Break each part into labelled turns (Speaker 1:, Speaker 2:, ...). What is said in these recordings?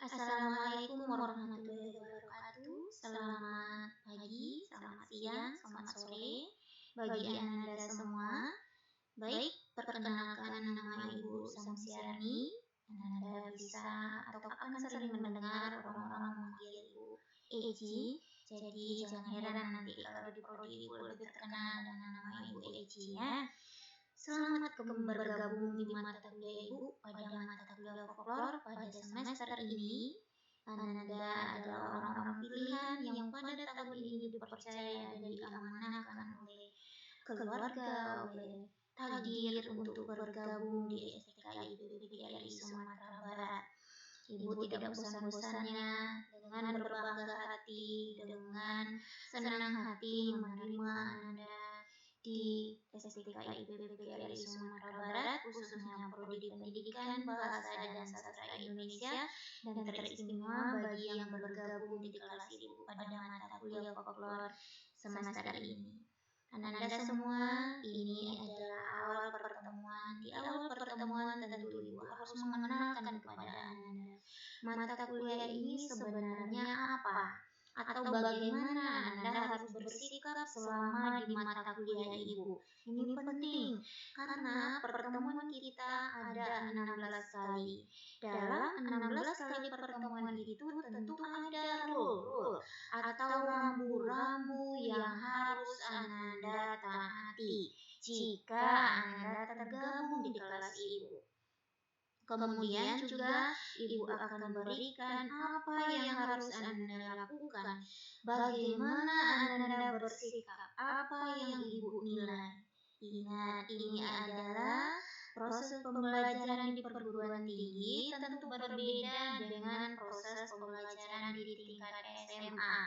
Speaker 1: Assalamualaikum warahmatullahi wabarakatuh. Selamat pagi, selamat siang, selamat sore bagi Anda semua. Baik, perkenalkan nama Ibu Samsiani. Anda bisa atau akan sering mendengar orang-orang memanggil Ibu Eci. Jadi jangan heran nanti kalau di prodi Ibu lebih terkenal dengan nama Ibu Eci ya. Selamat bergabung di mata kuliah Ibu pada mata kuliah folklor pada semester ini. Anda adalah orang-orang pilihan yang pada tahun ini dipercaya dan diamanahkan oleh keluarga, oleh takdir untuk bergabung di STKI PPGRI Sumatera Barat. Ibu tidak bosan-bosannya dengan berbangga hati, dengan senang hati menerima Anda di STKI PPGRI Sumatera Barat, khususnya Prodi Pendidikan Bahasa dan Sastra Indonesia, dan teristimewa bagi yang bergabung di kelas Ibu pada mata kuliah folklor semester ini. Anda semua, ini adalah awal pertemuan. Di awal pertemuan tentu Ibu harus mengenalkan kepada Anda mata kuliah ini sebenarnya apa, atau bagaimana Anda harus bersikap selama di mata kuliah Ibu. Ini penting karena pertemuan kita ada 16 kali. Dalam 16 kali pertemuan itu tentu ada rule atau rambu-rambu yang harus Anda taati jika Anda tergabung di kelas Ibu. Kemudian juga Ibu akan berikan apa yang harus Anda lakukan, bagaimana Anda bersikap, apa yang Ibu nilai. Ingat, ini adalah proses pembelajaran di perguruan tinggi tentu berbeda dengan proses pembelajaran di tingkat SMA.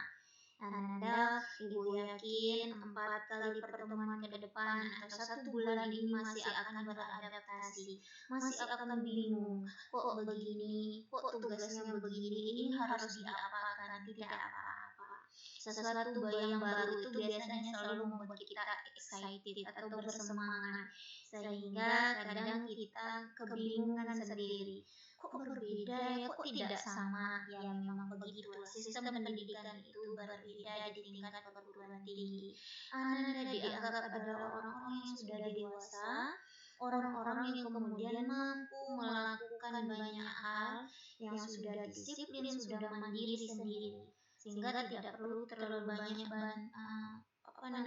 Speaker 1: Anda, Ibu yakin 4 kali pertemuan ke depan atau 1 bulan ini masih akan beradaptasi, masih akan bingung, kok begini, kok tugasnya begini, ini harus diapakan, tidak apa-apa. Sesuatu yang baru itu biasanya selalu membuat kita excited atau bersemangat, sehingga kadang kita kebingungan sendiri. Kok berbeda ya, kok tidak sama? Ya memang begitu. Sistem pendidikan itu berbeda di tingkat perguruan tinggi. Anda dianggap adalah orang-orang yang sudah dewasa, orang-orang yang kemudian mampu melakukan banyak hal, yang sudah disiplin, sudah mandiri sendiri, sehingga tidak perlu terlalu banyak bantuan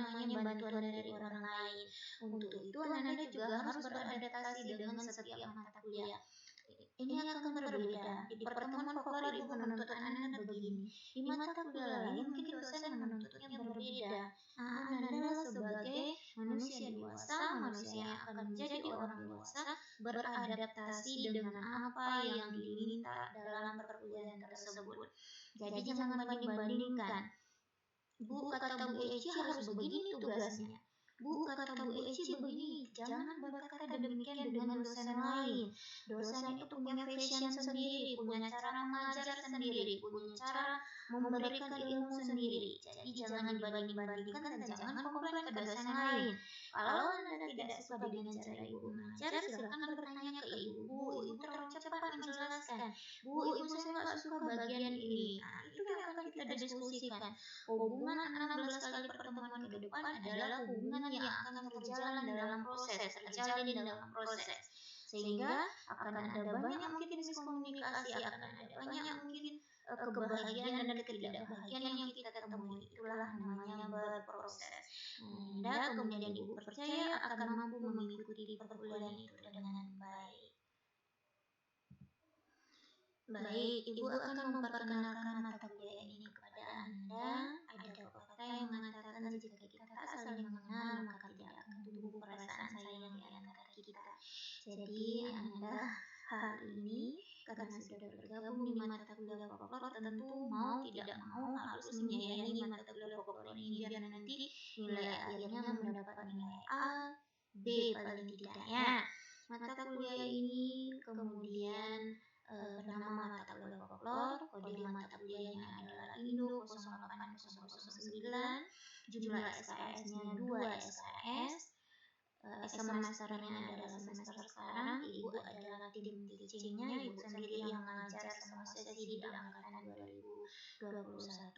Speaker 1: dari orang lain. Untuk itu Anda juga harus beradaptasi dengan setiap mata kuliah. Ini akan berbeda. Di pertemuan folklor Ibu menuntut Anda begini. Di mata kuliah lain mungkin dosen menuntutnya berbeda. Anda sebagai manusia dewasa, manusia yang akan menjadi orang dewasa, beradaptasi dengan apa yang diminta dalam perkuliahan tersebut. Jadi jangan banding-bandingkan. Bu, kata Bu Eci harus begini tugasnya. Bu, kata Bu Eci begini. Jangan berkata demikian dengan dosen lain. Dosen itu punya fashion sendiri, punya cara mengajar sendiri, punya cara memberikan ilmu sendiri. Jadi jangan dibanding-bandingkan dan jangan komplain ke dosen lain. Kalau Anda tidak suka dengan cara Ibu mengajar, silakan bertanya ke Ibu. Bu, Ibu terlalu cepat menjelaskan. Bu, Ibu saya nggak suka bagian ini. Nah, itu yang akan kita diskusikan. Hubungan 16 kali pertemuan ke depan adalah hubungan yang akan terjalin dalam proses, sehingga akan ada banyak mungkin miskomunikasi, akan ada banyak mungkin kebahagiaan dan ketidakbahagiaan yang kita temui. Itulah namanya berproses. Anda kemudian Ibu percaya akan mampu mengikuti perkuliahan itu dengan baik. Baik, Ibu akan memperkenalkan mata kuliah ini kepada Anda. Ada pepatah yang mengatakan jika kita tak saling mengenal, maka tidak akan tumbuh perasaan sayang di antara kita. Jadi Anda hari ini karena sudah bergabung di mata kuliah folklor, tentu mau tidak mau harus menyayangi mata kuliah folklor ini biar nanti nilai akhirnya mendapat nilai A, B paling tidak ya. Mata kuliah ini kemudian bernama mata kuliah folklor, kode mata kuliahnya adalah Indo 08009, jumlah SKS-nya 2 SKS, semesternya adalah semester sekarang, Ibu adalah tim teaching-nya, Ibu sendiri yang mengajar semua sesi di angkatan 2021.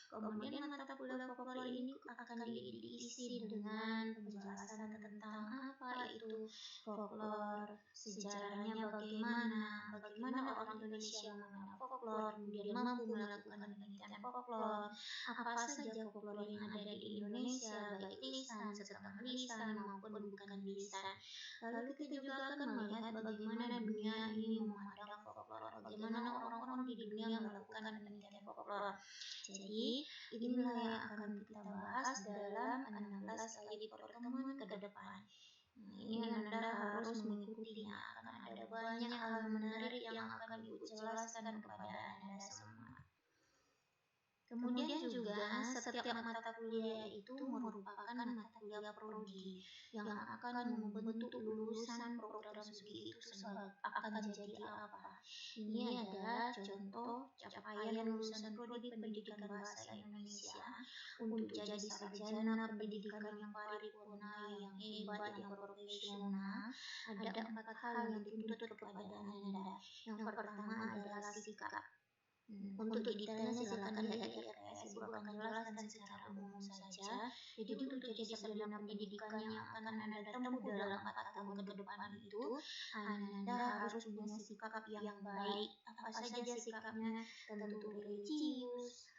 Speaker 1: Kemudian mata kuliah folklore ini akan diisi dengan penjelasan tentang apa itu folklore, sejarahnya bagaimana orang Indonesia mengenal folklore, kemudian mampu melakukan penelitian folklore, apa saja folklore yang ada di Indonesia, baik lisan, setengah lisan maupun bukan lisan. Lalu kita juga akan melihat bagaimana dunia ini memandang folklore, bagaimana orang-orang di dunia melakukan penelitian folklore. Jadi, inilah yang akan kita bahas dalam 16 kali pertemuan ke depan. Ini Anda harus mengikutinya karena ada banyak hal menarik yang akan Ibu jelaskan kepada Anda semua. Kemudian juga setiap mata kuliah itu merupakan mata kuliah prodi yang akan membentuk lulusan program studi itu akan jadi apa. Ini adalah contoh capaian lulusan prodi pendidikan bahasa Indonesia untuk jadi sarjana pendidikan yang paripurna, yang hebat, yang profesional. Ada 4 hal yang dituntut kepada Anda. Yang pertama adalah sikap. Untuk detailnya silakan lihat di RPS, Ibu akan jelaskan secara umum saja. Jadi untuk jadi sarjana pendidikan yang akan Anda tempuh dalam 4 tahun ke depan itu, Anda harus punya sikap yang baik. Apa saja sikapnya? Tentu religius,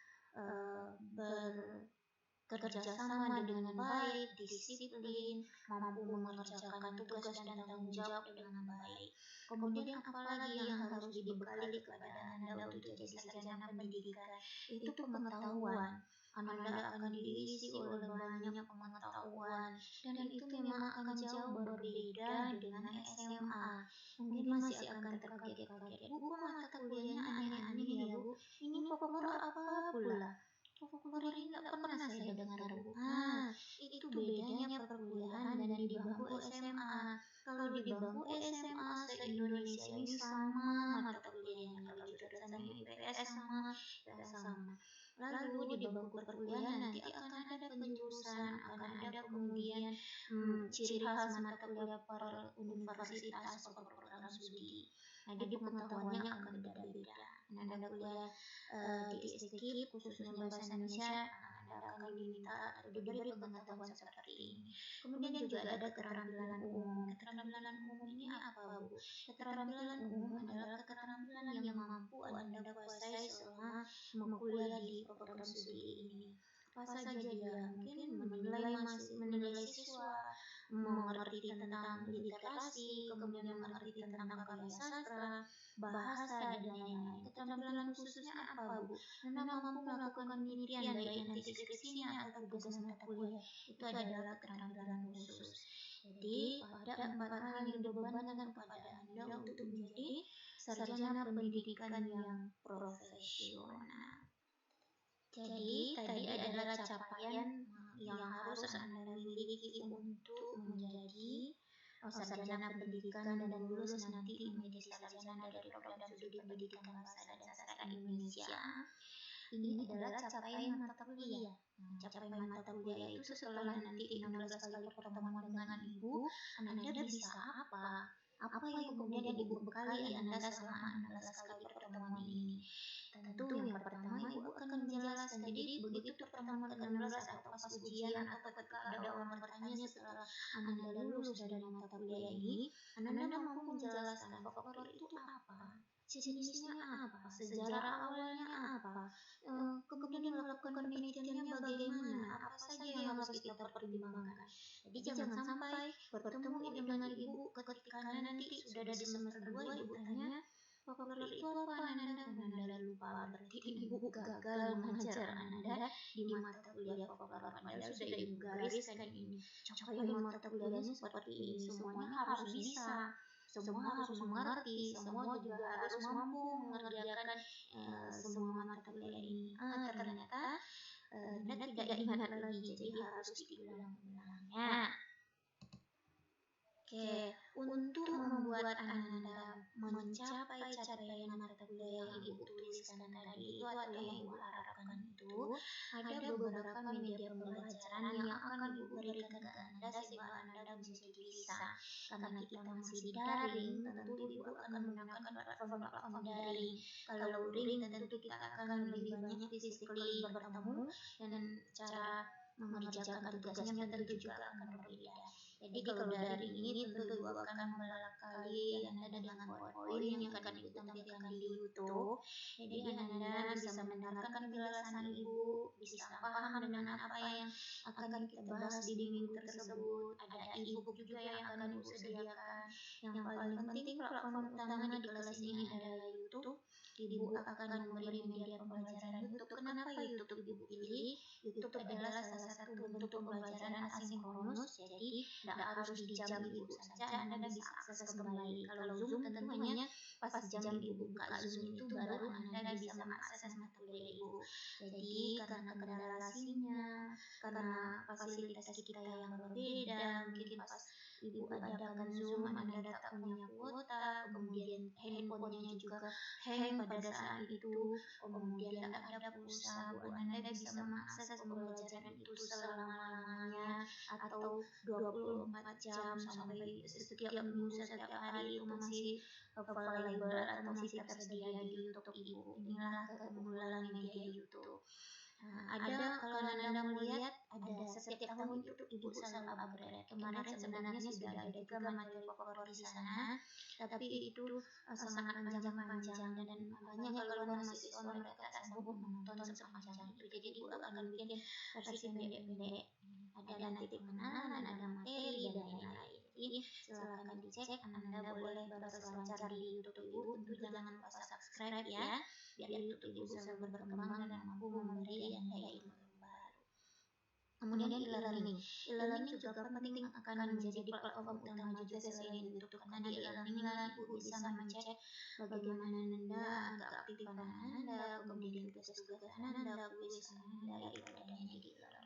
Speaker 1: bekerja sama dengan baik, disiplin, mampu mengerjakan tugas dan tanggung jawab dengan baik. Kemudian apalagi yang harus dibekali kepada Anda untuk jadi sarjana pendidikan? Itu pengetahuan. Anda akan diisi oleh banyak pengetahuan dan itu memang akan jauh berbeda dengan SMA. Mungkin masih akan terkaget-kaget. Bu, kok mata kuliahnya aneh-aneh ya Bu? Ini folklore apa pula? Folklore ini tidak pernah saya dengar Bu. Itu bedanya perkuliahan dan di bangku SMA. Kalau di bangku SMA se-Indonesia ini sama mata kuliahnya, kalau jurusan IPS sama. Lalu di bangku perkuliahan nanti akan ada penjurusan, akan ada kemudian ciri khas mata kuliah per universitas per program studi. Nah, jadi pengetahuannya akan beda-beda. Anda kuliah di STKIP khususnya bahasa Indonesia, Anda akan diminta atau diberi pengetahuan seperti ini. Kemudian juga ada keterampilan umum. Keterampilan umum ini apa Bu? Keterampilan umum adalah keterampilan yang mampu Anda kuasai selama kuliah di program studi ini. Apa saja dia? Mungkin menilai siswa, mengerti tentang literasi, kemudian mengerti tentang karya sastra, bahasa, dan lain-lain. Keterampilan khususnya apa Bu? Anda mampu melakukan penelitian baik nanti skripsinya atau tugas mata kuliah. Itu adalah keterampilan khusus. Jadi ada 4 hal yang dibebankan kepada Anda untuk menjadi sarjana pendidikan yang profesional. Jadi tadi adalah capaian yang harus Anda miliki untuk menjadi sarjana pendidikan dan lulus nanti menjadi sarjana dari program studi pendidikan bahasa dan sastra Indonesia. Ini adalah capaian mata kuliah. Capaian mata kuliah itu setelah nanti 16 kali pertemuan dengan Ibu, Anda bisa apa? Apa yang kemudian Ibu bekali Anda selama 16 kali pertemuan ini? Tentu yang pertama Ibu akan menjelaskan. Jadi begitu pertemuan ke-16 atau pas ujian atau ketika ada orang bertanya setelah Anda lulus dari mata kuliah ini, Anda mampu menjelaskan folklore itu apa, jenisnya apa, sejarah awalnya apa, kemudian melakukan penelitiannya bagaimana, apa saja yang harus kita pertimbangkan. Jadi jangan sampai bertemu dengan Ibu ketika nanti sudah ada di semester 2 Ibu tanya, folklore itu apa Anda lupa, berarti Ibu gagal mengajar Anda di mata kuliah folklore. Padahal sudah Ibu gariskan ini. Capaian mata kuliahnya seperti ini, semuanya harus bisa, semua harus mengerti, semua juga harus mampu mengerjakan semua mata kuliah ini. Ternyata Anda tidak ingat lagi, jadi harus diulang-ulangnya. Oke, untuk membuat Anda mencapai capaian mata kuliah yang Ibu tuliskan tadi itu atau yang Ibu harapkan itu, ada beberapa media pembelajaran yang akan Ibu berikan ke Anda sehingga Anda menjadi bisa. Karena kita masih daring, tentu Ibu akan menggunakan platform-platform daring. Kalau luring tentu kita akan lebih banyak physically bertemu dan cara mengerjakan tugasnya tentu juga akan berbeda. Jadi kalau daring ini tentu Ibu akan membekali Anda dengan poin-poin yang akan Ibu tampilkan di YouTube. Jadi Anda bisa mendengarkan penjelasan Ibu, bisa paham dengan apa yang akan kita bahas di minggu tersebut. Ada e-book juga yang akan Ibu sediakan. Yang paling penting platform utama di kelas ini adalah YouTube. Ibu akan memberi media pembelajaran YouTube. Kenapa YouTube Ibu pilih? YouTube adalah salah satu bentuk pembelajaran asinkronus, jadi tidak harus di jam Ibu saja Anda bisa akses kembali. Kalau Zoom tentu hanya pas jam Ibu buka Zoom itu baru Anda bisa mengakses mata kuliah Ibu. Jadi karena kendala sinyal, karena fasilitas kita yang berbeda, mungkin pas Ibu adakan Zoom Anda tak punya kuota, kemudian handphonenya juga hang pada saat itu, kemudian tak ada pulsa, Anda bisa mengakses pembelajaran itu selama-lamanya atau 24 jam sampai setiap minggu, setiap hari itu masih available atau masih tersedia di YouTube Ibu. Inilah keunggulan media YouTube. Ada kalau Anda melihat ada setiap tahun itu Ibu selalu upgrade. Kemarin sebenarnya sudah ada juga materi favorit di sana, tapi itu sangat panjang-panjang dan makanya kalau mahasiswa mereka tak sanggup menonton sepanjang itu. Jadi Ibu akan bikin versi pendek-pendek. Ada nanti pengenalan, ada materi dan lain-lain. Jadi silakan dicek. Anda boleh berselancar di YouTube Ibu. Tentu jangan lupa subscribe ya, biar YouTube Ibu selalu berkembang dan mampu memberi Anda ilmu baru. Kemudian e-learning. E-learning juga penting akan menjadi platform utama juga selain YouTube. Karena di e-learning Ibu bisa mengecek bagaimana Anda, keaktifan Anda, kemudian tugas-tugas Anda, kuis Anda, itu adanya di e-learning.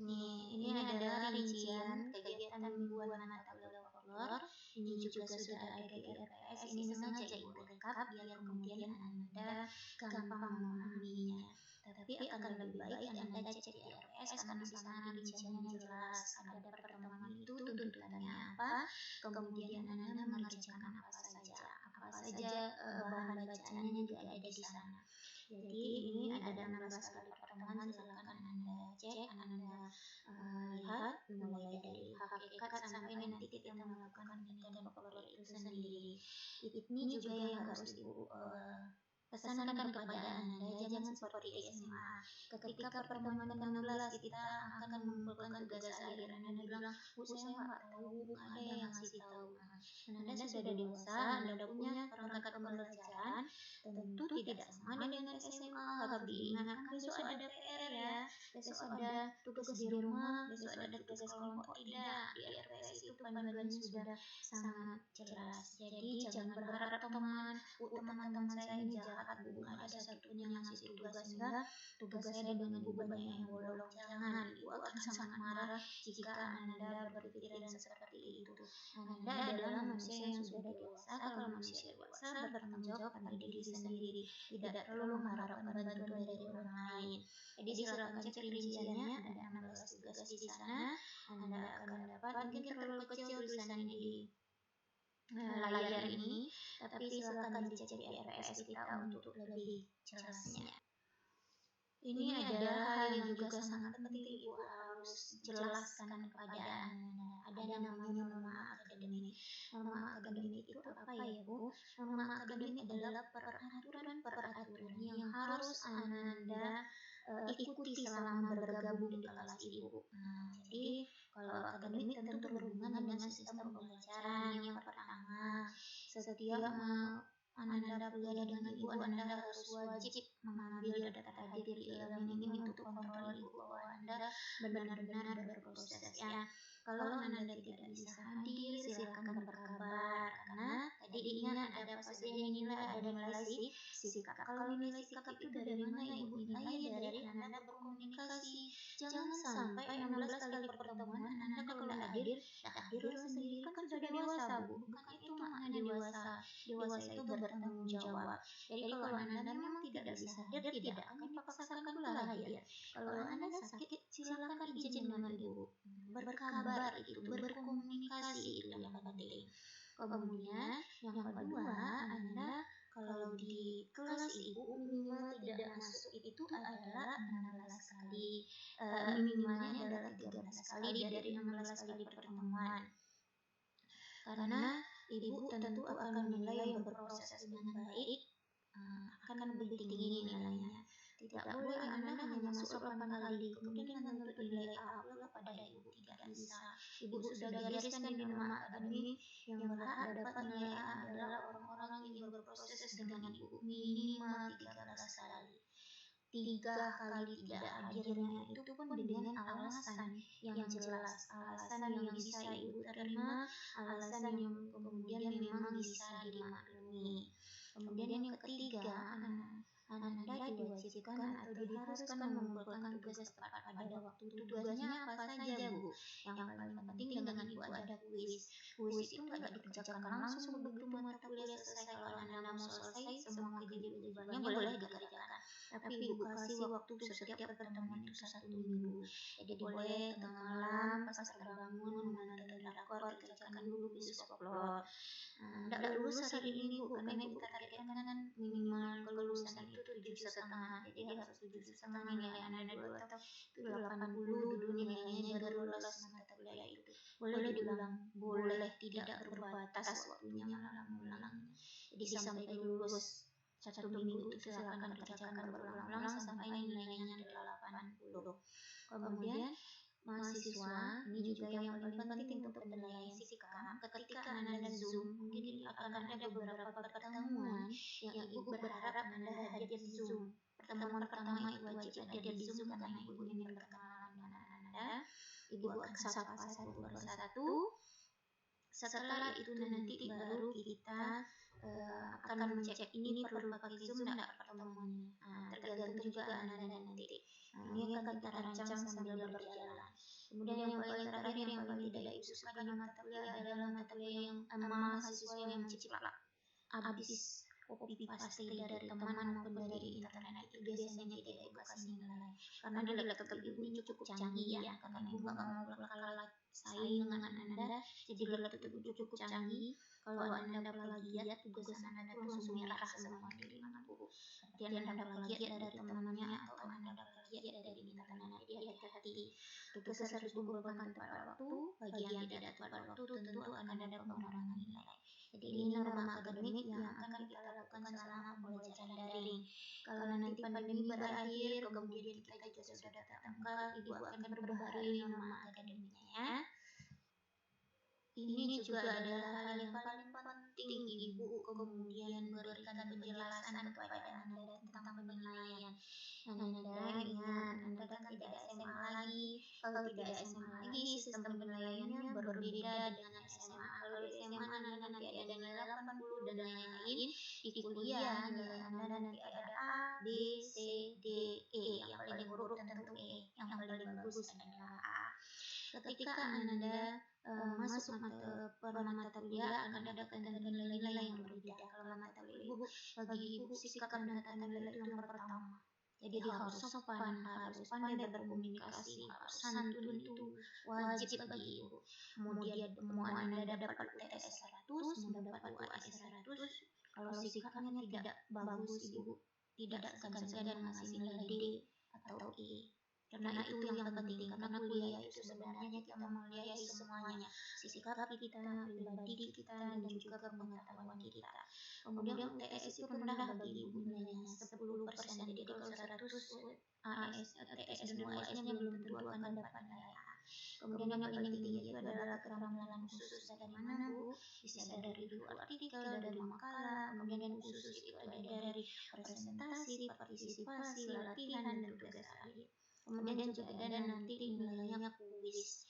Speaker 1: Ini adalah rincian kegiatan mingguan mata kuliah populer. Ini juga sudah ada di RPS. Ini sengaja Ibu rekap biar kemudian Anda gampang memahaminya. Tapi akan lebih baik Anda cek di RPS karena di sana rinciannya jelas. Ada pertemuan itu tuntutannya apa, kemudian Anda mengerjakan apa saja bahan bacaannya juga ada di sana. Jadi ini ada 16 kali pertemuan, silakan Anda cek, Anda lihat mulai dari hakikat sampai nanti kita melakukan pendidikan populer itu sendiri. Ini juga yang harus Ibu pesankan kepada Anda, jangan seperti SMA. Ketika pertemuan ke-16 kita akan mengumpulkan tugas akhir, Anda bilang, Bu saya nggak tahu, Bu ada yang ngasih tahu. Anda sudah dewasa, Anda punya perangkat pembelajaran, tentu tidak sama dengan SMA. Harus diingatkan besok ada PR ya, besok ada tugas di rumah, besok ada tugas kelompok. Tidak, di RPS itu panduannya sudah sangat jelas. Jadi jangan berharap teman-teman saya ini jahat, Bu, ada satupun yang ngasih tugas sehingga tugas saya dengan Ibu banyak yang bolong. Jangan, Ibu akan sangat marah jika Anda berpikiran seperti itu. Anda adalah manusia yang sudah dewasa. Kalau manusia dewasa bertanggung jawab pada diri sendiri, tidak perlu mengharapkan bantuan dari orang lain. Jadi silakan cek rinciannya, ada 16 tugas di sana. Anda akan dapat, mungkin terlalu kecil tulisannya di layar ini, tapi silakan dicek di RPS kita untuk lebih jelasnya. Ini adalah hal yang juga sangat penting Ibu harus jelaskan kepada Anda. Ada namanya norma akademik. Norma akademik itu apa ya Bu? Norma akademik adalah peraturan yang harus Anda ikuti selama bergabung di kelas Ibu. Jadi kalau akademik tentu berhubungan dengan sistem pembelajaran. Yang pertama, setiap Anda kuliah dengan Ibu, Anda harus wajib mengambil data hadir di e-learning ini untuk kontrol Ibu bahwa Anda benar-benar berproses ya. Kalau Anda tidak bisa hadir, silakan berkabar. Karena tadi ingat ada pas nilai, ada nilai sikap. Kalau nilai sikap itu dari mana Ibu? Nilai dari Anda berkomunikasi. Jangan sampai 16 kali pertemuan Anda kalau tidak hadir, hadirlah sendiri. Kan sudah dewasa Bu. Bukan itu makna dewasa. Dewasa itu bertanggung jawab. Jadi kalau Anda memang tidak bisa hadir, tidak akan dipaksakan pula hadir. Kalau Anda sakit, silakan izin dengan ibu. Berkabar itu, berkomunikasi itu yang penting. Kemudian yang kedua, Anda kalau di kelas ibu minimal tidak masuk itu adalah 16 kali. Minimalnya adalah 13 kali dari 16 kali pertemuan. Karena ibu tentu akan menilai yang berproses dengan baik, akan lebih tinggi nilainya. Tidak boleh Anda hanya masuk 8 kali, kemudian menuntut nilai A pula kepada ibu. Tidak bisa. Ibu sudah gariskan di nama akademik yang berhak dapat nilai A adalah orang-orang yang berproses dengan ibu minimal 13 kali. 3 kali tidak hadirnya itu pun dengan alasan yang jelas, alasan yang bisa ibu terima, alasan yang kemudian memang bisa dimaklumi. Kemudian yang ketiga, Anda diwajibkan atau diharuskan mengumpulkan tugas tepat pada waktu. Tugasnya apa saja, Bu? Yang paling penting dengan ibu ada kuis. Kuis itu nggak dikerjakan langsung begitu mata kuliah selesai. Kalau Anda mau selesai semua kewajibannya boleh dikerjakan. Tapi ibu kasih waktu setiap pertemuan itu 1 minggu. Jadi boleh tengah malam pas terbangun menonton drakor, kerjakan dulu besok upload. Tidak lulus hari ini Bu, karena kita targetkan kan minimal kelulusan itu 7,5. Jadi harus 7,5 nilai Anda 2 atau 80 dulu nilainya baru lulus mata kuliah itu. Boleh diulang, boleh tidak berbatas waktunya mengulang-ulang. Jadi sampai lulus 1 minggu itu silakan kerjakan berulang-ulang sampai nilainya 80. Kemudian mahasiswa ini juga yang paling penting untuk penilaian sikap. Ketika Anda Zoom, mungkin akan ada beberapa pertemuan yang ibu berharap Anda hadir di Zoom. Pertemuan pertama itu wajib hadir di Zoom karena ibu ingin berkenalan dengan Anda. Ibu akan sapa satu persatu. Setelah itu nanti baru kita akan mencek ini perlu pakai Zoom tidak pertemuannya. Tergantung juga Anda nanti. Ini akan kita rancang sambil berjalan. Kemudian yang paling terakhir yang paling tidak ibu suka di mata kuliah adalah mata kuliah yang mahasiswa yang menciplak habis copy paste dari teman maupun dari internet. Itu biasanya tidak ibu kasih nilai karena di laptop ibu ini cukup canggih ya, karena ibu nggak mau kalah saing dengan Anda. Jadi laptop ibu cukup canggih. Kalau Anda plagiat, tugas Anda itu langsung merah semua di mataku. Dan Anda plagiat dari temannya atau Anda plagiat dari internet. Jadi hati-hati. Tugas harus dikumpulkan tepat waktu. Bagi yang tidak tepat waktu tentu akan ada pengurangan nilai. Jadi ini norma akademik yang akan kita lakukan selama pembelajaran daring. Kalau nanti pandemi berakhir, kemudian kita juga sudah tatap muka, ibu akan memperbaharui norma akademiknya ya. Ini juga adalah hal yang paling penting ibu kemudian berikan penjelasan kepada Anda tentang penilaian. Anda ingat, Anda kan tidak SMA lagi. Kalau tidak SMA lagi, sistem penilaiannya berbeda dengan SMA. Kalau di SMA Anda nanti ada nilai 80 dan lain-lain. Di kuliah nilai Anda nanti ada A, B, C, D, E. Yang paling buruk tentu E. Yang paling bagus adalah A. Ketika Anda masuk mata kuliah akan ada nilai-nilai yang berbeda. Kalau mata kuliah ibu, bagi ibu sikap dan tata nilai itu yang pertama. Jadi harus sopan, harus pandai berkomunikasi, harus santun itu wajib bagi ibu. Mau Anda dapat UTS 100, mau dapat UAS 100, kalau sikapnya tidak bagus ibu tidak segan-segan ngasih nilai D atau E. Karena itu yang penting, karena kuliah itu sebenarnya kita memuliai semuanya, sikap kita, pribadi kita, dan juga pengetahuan kita. Kemudian UTS itu rendah bagi ibu nilainya 10%, jadi kalau 100 AS, TS dan UAS-nya belum tentu akan dapat nilai A. Kemudian yang paling tinggi itu adalah keterampilan khusus. Dari mana Bu? Bisa dari review artikel, dari makalah, kemudian khusus itu ada dari presentasi, partisipasi, latihan, dan tugas akhir. Kemudian juga ada nanti nilainya kuis.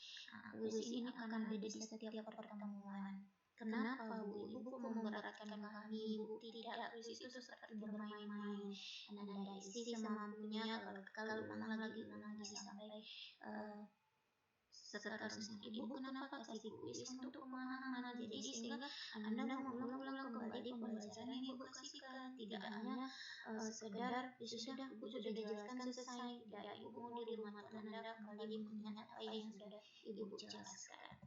Speaker 1: Kuis ini akan beda di setiap pertemuan. Kenapa Bu? Ibu kok memberatkan kami Bu? Tidak, kuis itu seperti bermain-main. Anda isi semampunya, kalau ulang lagi sampai seterusnya. Ibu kenapa kasih kuis untuk pemahaman? Jadi sehingga Anda mau ulang-ulang kembali tidak hanya sekedar ya sudah Ibu sudah jelaskan selesai, tidak, Ibu mau di rumah Tuhan Anda kembali mengingat apa yang sudah Ibu jelaskan.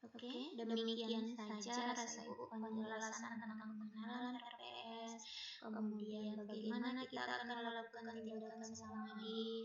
Speaker 1: Oke, demikian saja rasa Ibu penjelasan tentang pengenalan RPS, kemudian bagaimana kita akan melakukan tindakan selama di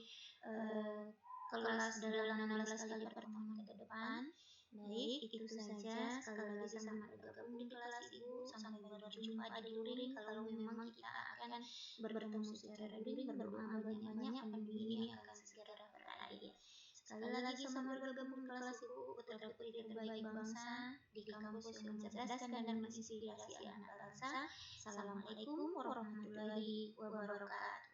Speaker 1: kelas dalam 16 kali pertemuan ke depan. Baik, itu saja. Sekali lagi selamat bergabung di kelas Ibu. Sampai berjumpa di luring. Kalau memang kita akan bertemu secara luring, berdoa banyak-banyak, pandemi ini akan segera berakhir. Sekali lagi selamat bergabung di kelas Ibu, putra-putri terbaik bangsa di kampus yang mencerdaskan dan menginspirasi anak bangsa. Assalamualaikum warahmatullahi wabarakatuh.